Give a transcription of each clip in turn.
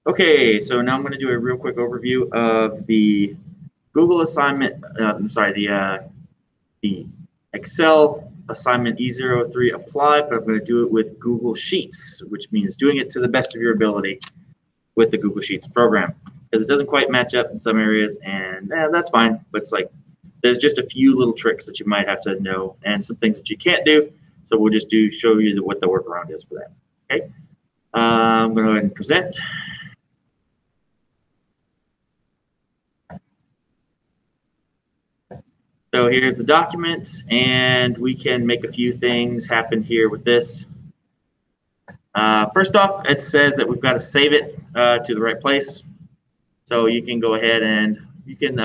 Okay, so now I'm going to do a real quick overview of the Google assignment. The Excel assignment E03 Apply, but I'm going to do it with Google Sheets, which means doing it to the best of your ability with the Google Sheets program, because it doesn't quite match up in some areas, and that's fine. But it's like there's just a few little tricks that you might have to know, and some things that you can't do. So we'll just show you what the workaround is for that. Okay, I'm going to go ahead and present. So here's the document, and we can make a few things happen here with this. First off, it says that we've got to save it to the right place. So you can go ahead and you can,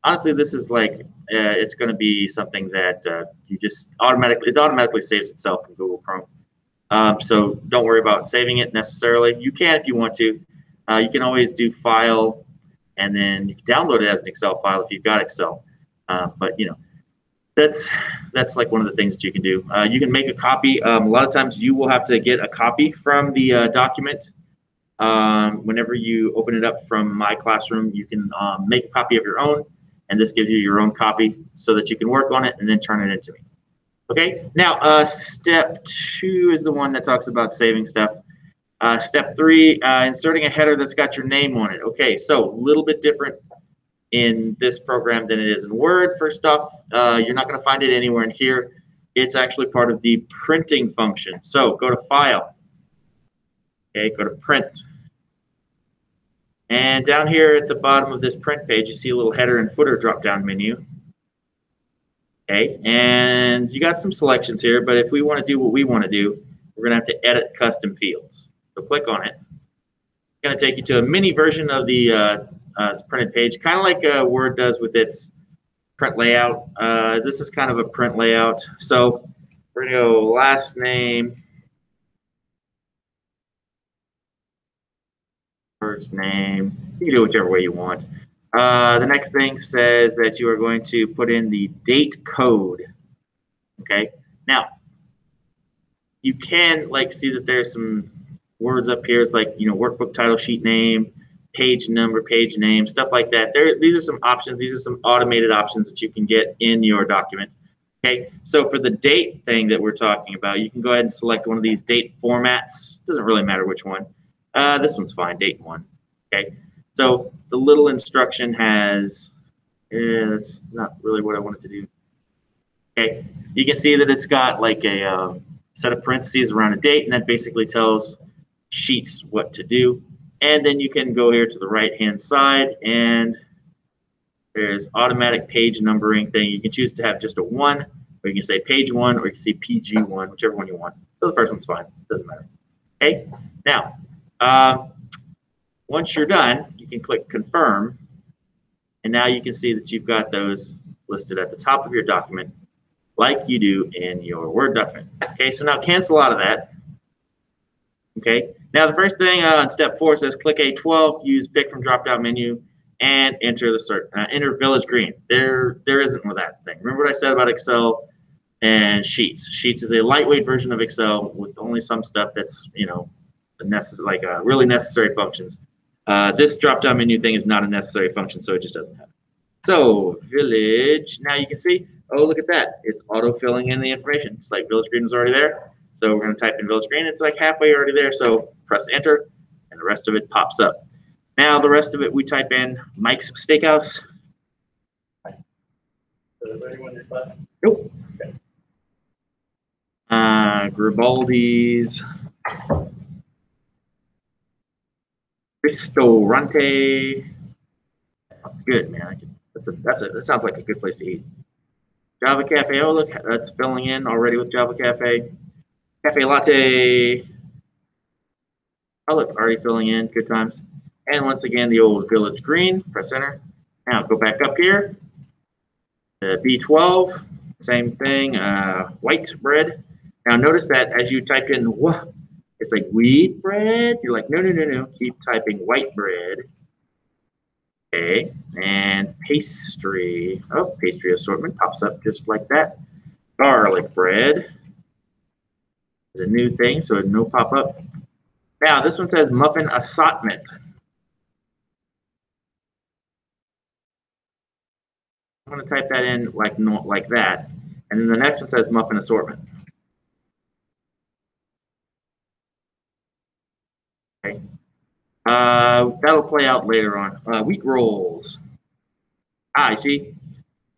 honestly, this is like, it's going to be something that you just it automatically saves itself in Google Chrome. So don't worry about saving it necessarily. You can if you want to. You can always do File, and then you can download it as an Excel file if you've got Excel. But you know, that's like one of the things that you can do. You can make a copy. A lot of times you will have to get a copy from the document. Whenever you open it up from My Classroom, you can make a copy of your own, and this gives you your own copy so that you can work on it and then turn it into me. Okay, now step 2 is the one that talks about saving stuff. Step 3, inserting a header that's got your name on it. Okay, so a little bit different in this program than it is in Word. First off, you're not going to find it anywhere in here. It's actually part of the printing function. So go to File. Okay, go to Print. And down here at the bottom of this print page, you see a little header and footer drop-down menu. Okay, and you got some selections here, but if we want to do what we want to do, we're going to have to edit custom fields. So click on it. It's going to take you to a mini version of the printed page, kind of like Word does with its print layout. This is kind of a print layout. So we're going to go last name, first name. You can do it whichever way you want. The next thing says that you are going to put in the date code. Okay. Now, you can like see that there's some words up here. It's like, you know, workbook title, sheet name, page number, page name, stuff like that. These are some options. These are some automated options that you can get in your document. Okay, so for the date thing that we're talking about, you can go ahead and select one of these date formats. Doesn't really matter which one. This one's fine, date 1. Okay, so the little instruction has, that's not really what I wanted to do. Okay, you can see that it's got like a set of parentheses around a date, and that basically tells Sheets what to do. And then you can go here to the right-hand side, and there's automatic page numbering thing. You can choose to have just a 1, or you can say page 1, or you can say PG1, whichever one you want. So the first one's fine. Doesn't matter. Okay. Now, once you're done, you can click Confirm, and now you can see that you've got those listed at the top of your document, like you do in your Word document. Okay. So now cancel out of that. Okay. Now the first thing on step 4 says click A12, use pick from drop-down menu, and enter enter Village Green. There isn't with that thing. Remember what I said about Excel and Sheets. Sheets is a lightweight version of Excel with only some stuff that's, you know, really necessary functions. This drop-down menu thing is not a necessary function, so it just doesn't have it. So Village. Now you can see. Oh, look at that! It's auto-filling in the information. It's like Village Green was already there. So we're going to type in Village Green. It's like halfway already there. So press Enter, and the rest of it pops up. Now the rest of it, we type in Mike's Steakhouse. Nope. Okay. Gribaldi's Ristorante. That's good, man. That sounds like a good place to eat. Java Cafe. Oh, look, that's filling in already with Java Cafe. Cafe Latte. Oh, look, already filling in. Good times. And once again, the old Village Green. Press Enter. Now go back up here. B12. Same thing. White bread. Now notice that as you type in, it's like wheat bread. You're like, no. Keep typing white bread. Okay. And pastry. Oh, pastry assortment pops up just like that. Garlic bread. It's a new thing, so no pop up. Now this one says muffin assortment. I'm going to type that in like that, and then the next one says muffin assortment. Okay. That'll play out later on. Wheat rolls. I see.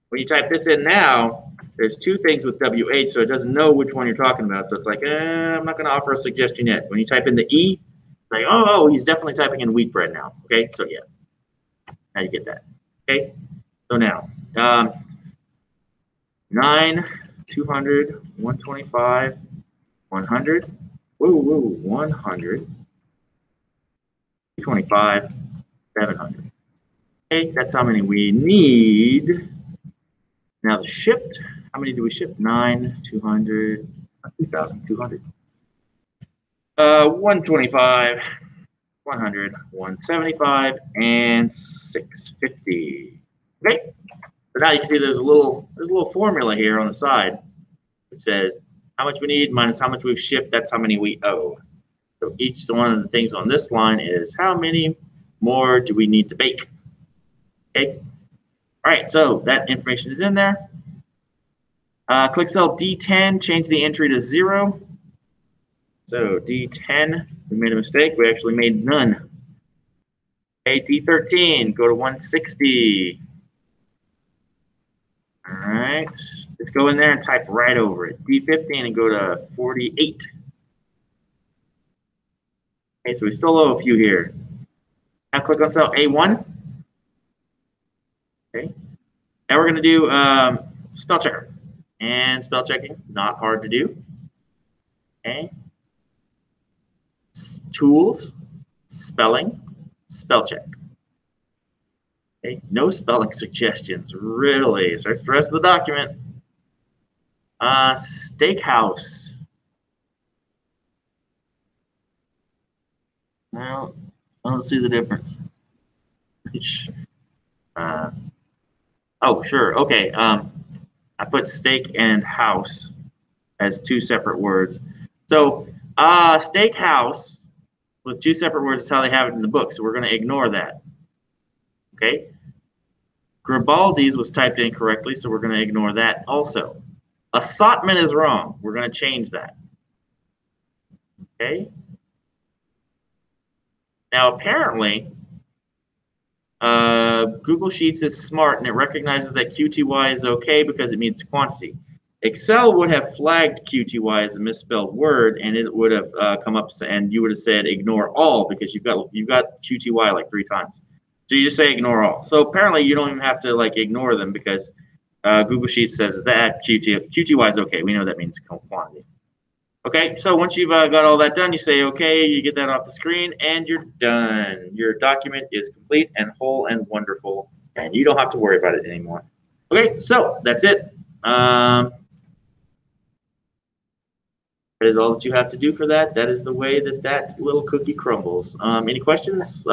When you type this in now, there's two things with WH, so it doesn't know which one you're talking about. So it's like, I'm not going to offer a suggestion yet. When you type in the E, it's like, oh, he's definitely typing in wheat bread now. Okay, so yeah, now you get that. Okay, so now, 9, 200, 125, 100, 100, 225, 700. Okay, that's how many we need. Now the shipped, how many do we ship? 9, 200, 2,200. 125, 100, 175, and 650. Okay, so now you can see there's a little formula here on the side. It says how much we need minus how much we've shipped. That's how many we owe. So each one of the things on this line is how many more do we need to bake. Okay. All right, so that information is in there. Click cell D10, change the entry to 0. So D10, we made a mistake. We actually made none. Okay, D13, go to 160. All right, let's go in there and type right over it. D15 and go to 48. Okay, so we still owe a few here. Now click on cell A1. Okay. Now we're going to do spell checker. And spell checking, not hard to do. Okay. Tools, spelling, spell check. Okay. No spelling suggestions, really. Search the rest of the document. Steakhouse. Well, I don't see the difference. Oh, sure. Okay. I put steak and house as two separate words. So steakhouse with two separate words is how they have it in the book. So we're going to ignore that. Okay. Gribaldi's was typed in correctly, so we're going to ignore that also. Assortment is wrong. We're going to change that. Okay. Now apparently, Google Sheets is smart and it recognizes that QTY is okay because it means quantity. Excel would have flagged QTY as a misspelled word, and it would have come up and you would have said ignore all because you've got QTY like 3 times. So you just say ignore all. So apparently you don't even have to like ignore them because Google Sheets says that QTY is okay. We know that means quantity. Okay, so once you've got all that done, you say okay, you get that off the screen, and you're done. Your document is complete and whole and wonderful, and you don't have to worry about it anymore. Okay, so that's it. That is all that you have to do for that. That is the way that little cookie crumbles. Any questions?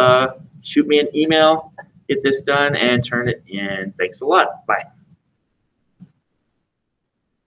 Shoot me an email, get this done, and turn it in. Thanks a lot. Bye.